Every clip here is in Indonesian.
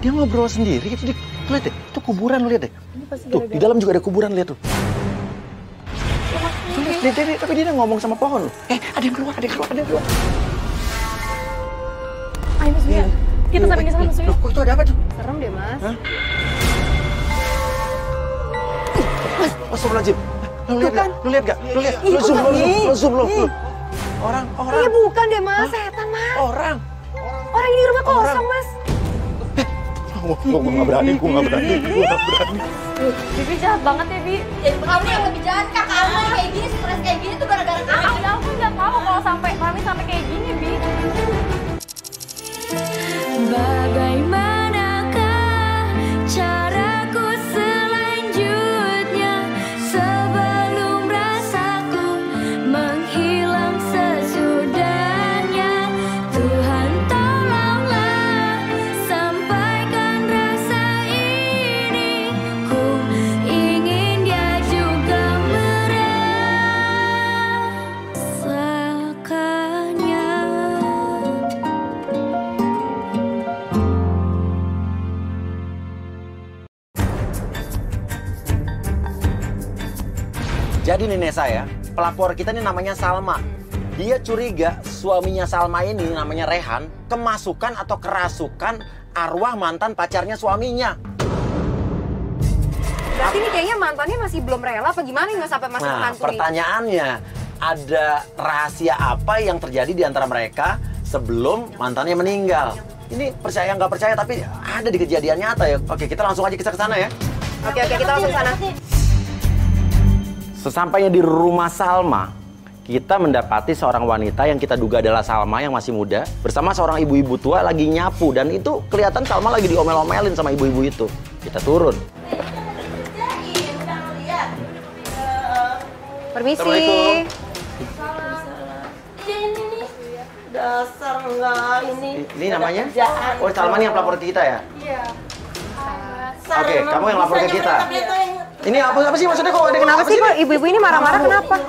Dia ngobrol sendiri gitu. Tuh lihat deh, itu kuburan, lihat deh. Tuh, di dalam juga ada kuburan, lihat tuh. Tapi dia ngomong sama pohon. Ada yang keluar, ada yang keluar. Ayo Mas Uya, kita sampai ke sana Mas Uya. Loh, kok itu ada apa tuh? Serem deh Mas. Hah? Astagfirullahaladzim. Lu lihat gak? Lu zoom. Orang. Iya bukan deh Mas, setan Mas. Orang ini rumah kosong Mas. Gue gak berani. Bibi jahat banget ya, Bi. Jadi kamu yang lebih jahat, Kak. Kamu yang kayak gini, stres kayak gini tuh gara-gara kamu. Ya aku nggak tahu kalau sampai Rami sampai kayak gini, Bi. Bagaimanakah caraku selanjutnya sebelum rasaku menghilang sesudahnya? Tuhan tolonglah sampaikan rasa ini, ku ingin dia juga merasakannya. Jadi nenek saya, pelapor kita ini namanya Salma. Dia curiga suaminya Salma ini namanya Rehan kemasukan atau kerasukan arwah mantan pacarnya suaminya. Berarti ini kayaknya mantannya masih belum rela apa gimana nggak sampai masuk Nah, hantui? pertanyaannya, ada rahasia apa yang terjadi di antara mereka sebelum mantannya meninggal? Ini percaya nggak percaya, tapi ada di kejadian nyata ya. Oke, kita langsung aja ke sana ya. Oke, kita langsung sana. Sesampainya di rumah Salma, kita mendapati seorang wanita yang kita duga adalah Salma yang masih muda bersama seorang ibu-ibu tua lagi nyapu, dan itu kelihatan Salma lagi diomel-omelin sama ibu-ibu itu. Kita turun. Permisi. Assalamualaikum. Ini dasar enggak ini. Ini namanya? Kerjaan. Oh, Salma nih yang pelapor ke kita ya? Iya. Oke, kamu yang lapor ke kita. Bisa Ini apa sih maksudnya, kok ada kenapa Apa sih kok ibu-ibu ini marah-marah kenapa?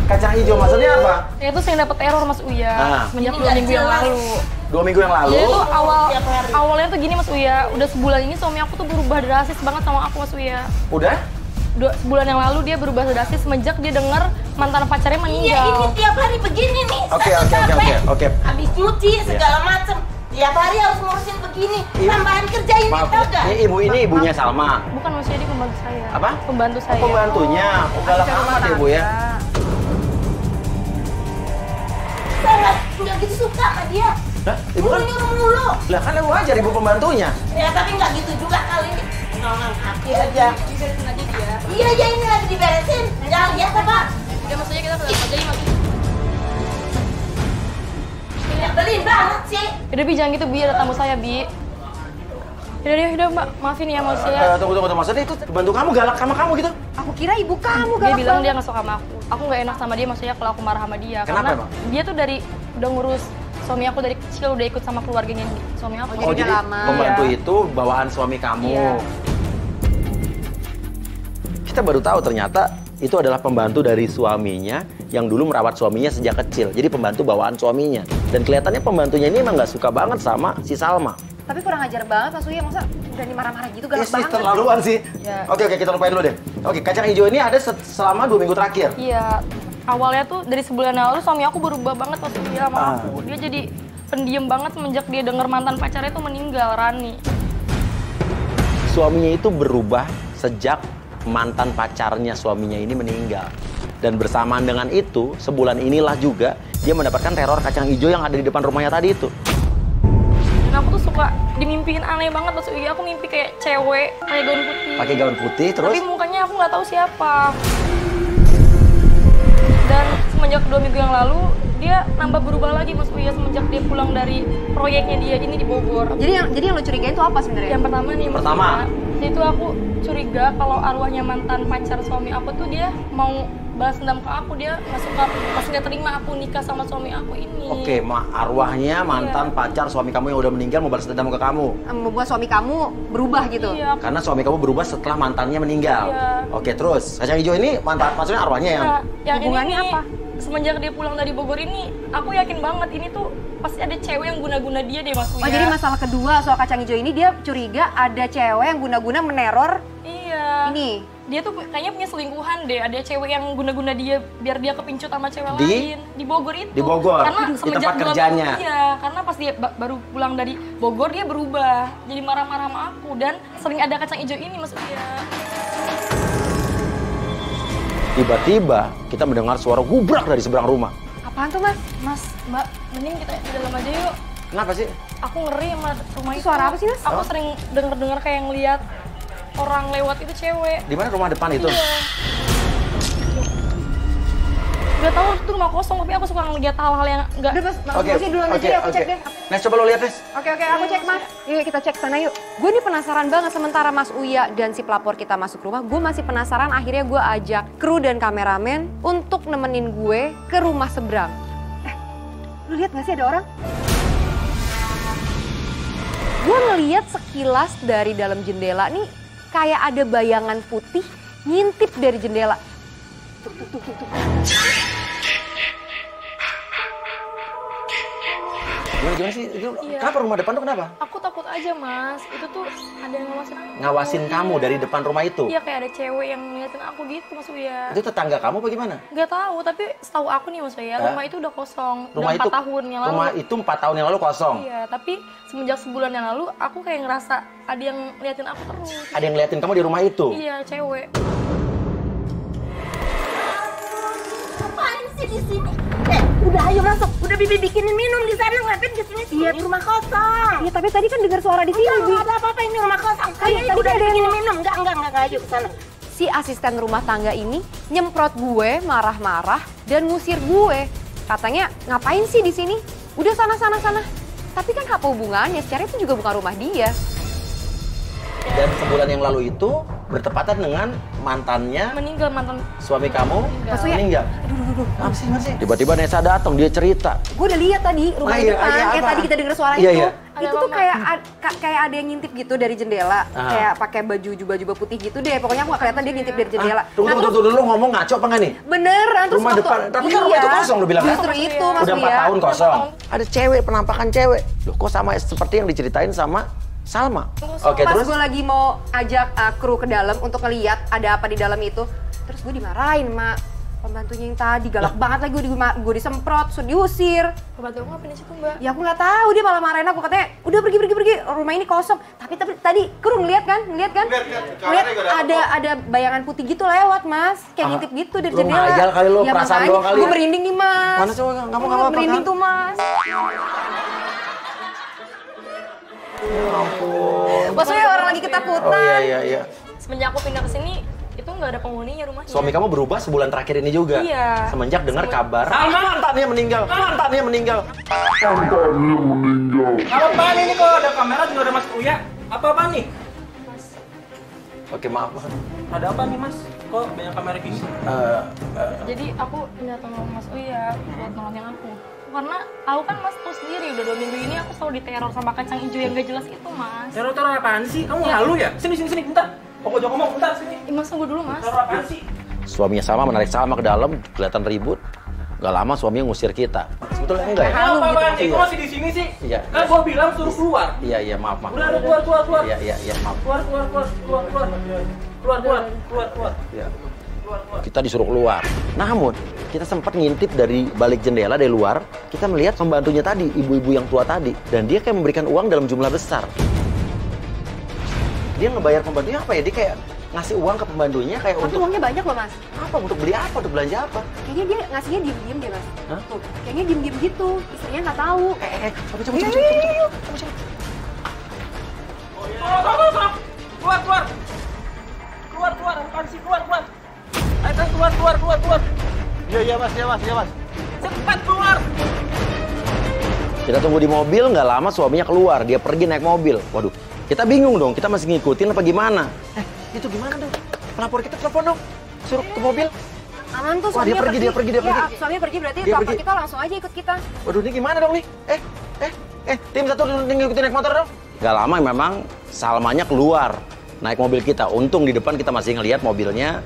Kacang hijau maksudnya apa? Ya itu saya dapat teror Mas Uya semenjak 2 minggu yang lalu. 2 minggu yang lalu? Jadi itu awalnya tuh gini Mas Uya, udah sebulan ini suami aku tuh berubah drastis banget sama aku Mas Uya. Udah? Sebulan yang lalu dia berubah drastis semenjak dia dengar mantan pacarnya meninggal. Iya, ini tiap hari begini nih. Oke. Habis nyuci segala macem. Tiap hari harus ngurusin begini. Tambahan kerja ini Maaf, tau gak? ini ibu ini ibunya Salma. Bukan Mas Uya, dia pembantu saya. Apa? Pembantu saya. Oh, pembantunya. Oh, galak amat ya, Bu ya. Saya nggak gitu suka sama dia. Hah? Ibu kan? Nyuruh mulu. Lah kan wajar ibu pembantunya. Ya tapi nggak gitu juga kali ini. Nolong kaki aja. Diberesin aja dia. Iya, ini lagi diberesin. Jangan lihat apa. Ya maksudnya kita ketemu aja Mas. Nyebelin banget sih. Udah Bi, jangan gitu Bi, ada tamu saya Bi. Udah Mbak, maafin ya Mas ya. Tunggu. Maksudnya itu pembantu kamu galak sama kamu gitu? Aku kira ibu kamu Iya, galak. Dia bilang dia nggak suka sama aku. Aku nggak enak sama dia maksudnya kalau aku marah sama dia. Kenapa Karena emang? dia tuh udah ngurus suami aku dari kecil, udah ikut sama keluarganya suami aku. Oh, jadi pembantu itu bawaan suami kamu. Iya. Kita baru tahu ternyata itu adalah pembantu dari suaminya yang dulu merawat suaminya sejak kecil. Jadi pembantu bawaan suaminya. Dan kelihatannya pembantunya ini emang nggak suka banget sama si Salma. Tapi kurang ajar banget Mas Uya, masa berani marah-marah gitu, galak Yes, banget. terlaluan sih. Ya. Oke, kita lupain dulu deh. Oke, kacang hijau ini ada selama 2 minggu terakhir. Iya, awalnya tuh dari sebulan yang lalu suami aku berubah banget Mas Uya sama aku. Dia jadi pendiam banget semenjak dia dengar mantan pacarnya tuh meninggal, Rani. Suaminya itu berubah sejak mantan pacarnya suaminya ini meninggal. Dan bersamaan dengan itu, sebulan inilah juga dia mendapatkan teror kacang hijau yang ada di depan rumahnya tadi itu. Dan aku tuh suka dimimpiin aneh banget Mas Uya. Aku mimpi kayak cewek, pakai gaun putih. Pakai gaun putih terus? Tapi mukanya aku nggak tahu siapa. Dan semenjak 2 minggu yang lalu, dia nambah berubah lagi Mas Uya semenjak dia pulang dari proyeknya dia ini di Bogor. Jadi yang lo curigain itu apa sebenarnya? Yang pertama nih Mas Uya, itu aku curiga kalau arwahnya mantan pacar suami aku tuh dia mau balas dendam ke aku, dia nggak suka, masih nggak terima aku nikah sama suami aku ini. Oke, arwahnya mantan pacar suami kamu yang udah meninggal mau balas dendam ke kamu. Membuat suami kamu berubah gitu. Iya. Karena suami kamu berubah setelah mantannya meninggal. Iya. Oke, terus kacang hijau ini maksudnya arwahnya yang Yang hubungannya ini, apa? semenjak dia pulang dari Bogor ini, aku yakin banget ini tuh pasti ada cewek yang guna-guna dia deh Mas Uya. Oh jadi masalah kedua soal kacang hijau ini dia curiga ada cewek yang guna-guna meneror. Iya. Ini. Dia tuh kayaknya punya selingkuhan deh, ada cewek yang guna-guna dia biar dia kepincut sama cewek lain. Di Bogor itu. Di Bogor? Karena Di semenjak tempat kerjanya? Iya, karena pas dia baru pulang dari Bogor dia berubah. Jadi marah-marah sama aku dan sering ada kacang hijau ini Mas Uya. Tiba-tiba kita mendengar suara gubrak dari seberang rumah. Apaan tuh Mas? Mas, Mbak, mending kita di dalam aja yuk. Kenapa sih? Aku ngeri sama rumah itu. Suara apa sih Mas? Aku sering denger-dengar kayak ngeliat orang lewat itu cewek. Di mana rumah depan itu? Iya. Gak tahu itu rumah kosong, tapi aku suka ngeliat hal-hal yang nggak. Udah Mas, masih duluan aja deh, aku cek deh. Nes, coba lo lihat, Nes. Oke, aku cek Mas. Yuk kita cek sana yuk. Gue nih penasaran banget sementara Mas Uya dan si pelapor kita masuk rumah. Gue masih penasaran, akhirnya gue ajak kru dan kameramen untuk nemenin gue ke rumah seberang. Lu lihat gak sih ada orang? Gue ngeliat sekilas dari dalam jendela nih kayak ada bayangan putih ngintip dari jendela. Tuh. Gimana sih? Itu kenapa rumah depan tuh kenapa? Aku takut aja Mas, itu tuh ada yang ngawasin aku. Ngawasin kamu dari depan rumah itu? Iya kayak ada cewek yang ngeliatin aku gitu Mas Uya. Itu tetangga kamu apa gimana? Gak tahu, tapi setahu aku nih Mas Uya, rumah itu udah kosong. Rumah udah itu 4 tahun yang lalu. Rumah itu 4 tahun yang lalu kosong? Iya, tapi semenjak sebulan yang lalu aku kayak ngerasa ada yang ngeliatin aku terus. Ada yang ngeliatin kamu di rumah itu? Iya, cewek. Ngapain sih di sini? Udah ayo masuk. Udah Bibi bikinin minum di sana, ngapain di sini? Iya, rumah kosong. Iya, tapi tadi kan dengar suara di sini. Enggak ada apa-apa, ini rumah kosong. Ayo, Tadi udah ada yang bikinin minum. Enggak, ayo ke sana. Si asisten rumah tangga ini nyemprot gue marah-marah dan ngusir gue. Katanya ngapain sih di sini? Udah sana. Tapi kan apa hubungannya? Secara itu juga bukan rumah dia. Dan sebulan yang lalu itu bertepatan dengan mantannya, Meninggal mantan. suami kamu Mas Uya. meninggal. Aduh. Apa sih? Tiba-tiba Nesa datang, dia cerita. Gue udah lihat tadi rumah Ah, itu iya, kan, iya, yang apa? tadi kita dengar suara Iya, itu. iya. Itu tuh kayak ada yang ngintip gitu dari jendela, Ah. kayak pakai baju putih gitu deh. Pokoknya aku gak kelihatan dia ngintip dari jendela. Tunggu dulu, ngomong ngaco apa nggak nih? Beneran terus Rumah waktu- depan, tapi kan rumah itu kosong lu bilang kan? Justru itu Mas Udah 4 Uya. tahun kosong. Ada cewek, penampakan cewek. Loh, kok sama seperti yang diceritain sama Salma? Oke, Pas terus? gue lagi mau ajak kru ke dalam untuk ngeliat ada apa di dalam itu, terus gue dimarahin sama pembantunya yang tadi, galak banget lagi, gue disemprot, terus diusir. Pembantu aku ngapain di situ Mbak? Ya aku nggak tahu, dia malah marahin aku, katanya udah pergi, rumah ini kosong. Tapi tadi kru ngeliat kan? Ngeliat ada bayangan putih gitu lewat Mas, kayak ngintip gitu dari Lu jendela. ngajal kali lu, Ya perasaan makanya doang kali gue ya. merinding nih Mas. Mana sih, nggak mau apa-apa Merinding kan? tuh Mas. Maksudnya orang lagi ketakutan. Oh iya. Semenjak aku pindah ke sini, itu nggak ada penghuninya rumahnya. Suami kamu berubah sebulan terakhir ini juga? Iya. Semenjak dengar kabar mantannya meninggal. Apa ini kok ada kamera juga ada Mas Uya? Apa nih? Oke, maaf. Ada apa nih Mas? Kok banyak kamera gini? Jadi aku minta tolong Mas Uya buat nolongin aku. Karena aku kan Mas tahu sendiri udah 2 minggu ini aku selalu diteror sama kacang hijau yang gak jelas itu Mas. Teror apaan sih? Kamu halu ya? Sini, bentar. Pokok jauh ngomong, bentar sini. Mas tunggu dulu Mas. Teror apaan sih? Suaminya Salma menarik Salma ke dalam, kelihatan ribut. Gak lama suaminya ngusir kita. Sebetulnya enggak ya? Apa apaan sih? Iya. Kok masih di sini sih? Iya. Kan gua bilang suruh keluar. Iya, maaf. Udah, keluar. Iya, maaf. Keluar. Ya. Kita disuruh keluar. Namun, kita sempat ngintip dari balik jendela dari luar, kita melihat pembantunya tadi, ibu-ibu yang tua tadi, dan dia kayak memberikan uang dalam jumlah besar. Dia ngebayar pembantunya apa ya? Dia kayak ngasih uang ke pembantunya kayak Tapi untuk uangnya banyak loh Mas. apa? Untuk beli apa? Untuk belanja apa? Kayaknya dia ngasihnya diem-diem deh Mas. Hah? Tuh, kayaknya diem-diem gitu. Istrinya nggak tahu. Coba. Keluar, apaan sih? Keluar. Ayo, keluar. Iya mas. Cepat keluar. Kita tunggu di mobil, nggak lama suaminya keluar. Dia pergi naik mobil. Waduh, kita bingung dong. Kita masih ngikutin apa gimana? Itu gimana dong? Pelapor kita telepon dong. Suruh ke mobil. Aman tuh Wah, dia suaminya pergi. Ya, suaminya pergi berarti Dia pelapor pergi. kita langsung aja ikut kita. Waduh, ini gimana dong nih? Tim satu ngikutin naik motor dong. Gak lama memang Salmanya keluar naik mobil kita. Untung di depan kita masih ngelihat mobilnya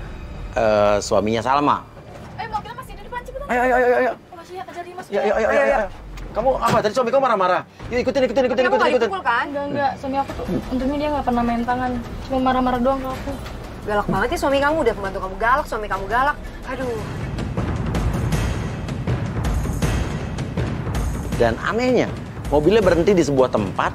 suaminya Salma. Mobilnya masih di depan, cepetan. Ayo. Mas Uya, ajarin Mas Ya, Uya. ayo. Kamu apa? Tadi suami kamu marah-marah. Yuk ikutin. Kamu gak dipukul kan? Enggak, suami aku tuh untungnya dia nggak pernah main tangan. Cuma marah-marah doang ke aku. Galak banget ya suami kamu, udah pembantu kamu galak, suami kamu galak. Aduh. Dan anehnya, mobilnya berhenti di sebuah tempat.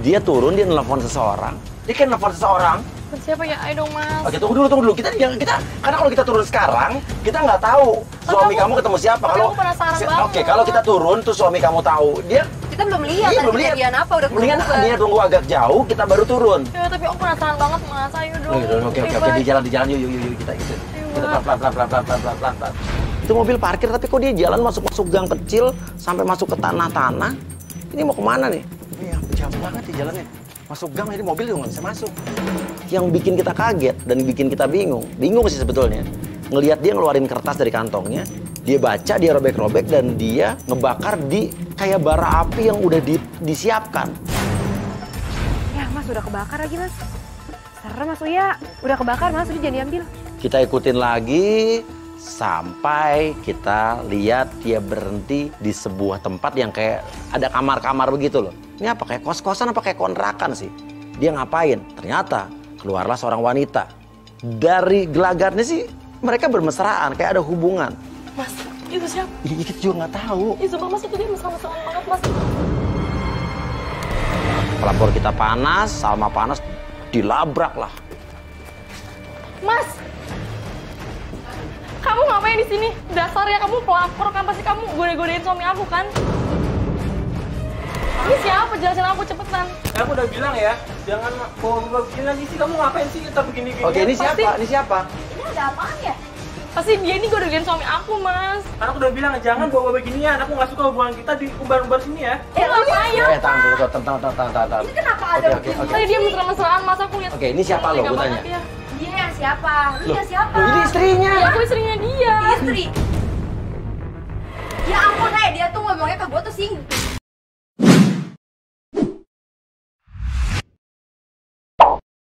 Dia turun, dia nelfon seseorang. Dia kan nelfon seseorang. Siapa ya? Ayo dong Mas. Oke, tunggu dulu. Karena kalau kita turun sekarang, kita nggak tahu suami kamu ketemu siapa. Tapi aku penasaran banget. Oke, kalau kita turun tuh suami kamu tahu, dia Kita belum lihat Iya, tadi belum lihat. kejadian apa, udah mendingan keburu-buru. dia tunggu agak jauh, kita baru turun. Ya, tapi aku penasaran banget Mas. Ayo dong. Oke, di jalan yuk kita ikut. Kita pelan. Itu mobil parkir tapi kok dia jalan masuk gang kecil sampai masuk ke tanah-tanah. Ini mau kemana nih? Iya, jauh banget nih jalannya. Masuk gang ini mobil juga nggak bisa masuk. Yang bikin kita kaget dan bikin kita bingung sih sebetulnya. Ngelihat dia ngeluarin kertas dari kantongnya, dia baca, dia robek-robek dan dia ngebakar di kayak bara api yang udah disiapkan. Ya Mas, udah kebakar lagi Mas. Serem Mas Uya, udah kebakar Mas, udah jangan diambil. Kita ikutin lagi sampai kita lihat dia berhenti di sebuah tempat yang kayak ada kamar-kamar begitu loh. Ini apa, kayak kos-kosan apa kayak kontrakan sih? Dia ngapain? Ternyata keluarlah seorang wanita. Dari gelagatnya sih mereka bermesraan, kayak ada hubungan. Mas, itu siapa? Ih, kita juga nggak tahu. Ih, sumpah Mas, itu dia mesra-mesraan banget Mas. Pelapor kita panas, Salma panas, dilabrak lah. Mas, kamu ngapain di sini? Dasar ya, kamu pelapor kan, pasti kamu gode-godein suami aku kan? Ini siapa? Jelasin aku cepetan. Aku udah bilang ya, jangan bawa begini lagi sih. Kamu ngapain sih kita begini-gini? Oke, ini siapa? Ini siapa? Ini ada apaan ya? Pasti dia ini gode-godein suami aku, Mas. Karena aku udah bilang jangan bawa beginian. Aku nggak suka hubungan kita di umbar-umbar sini ya. Ngapain? Tangan. Ini kenapa ada Oke. Tadi dia mesra-mesraan, Mas, aku lihat. Oke, ini siapa lo? Tega Gue banget tanya. dia. Dia yang siapa? Lu yang siapa? Loh, ini istrinya. Ya, aku istrinya dia. Istri. Ya ampun, dia tuh ngomongnya ke gue tuh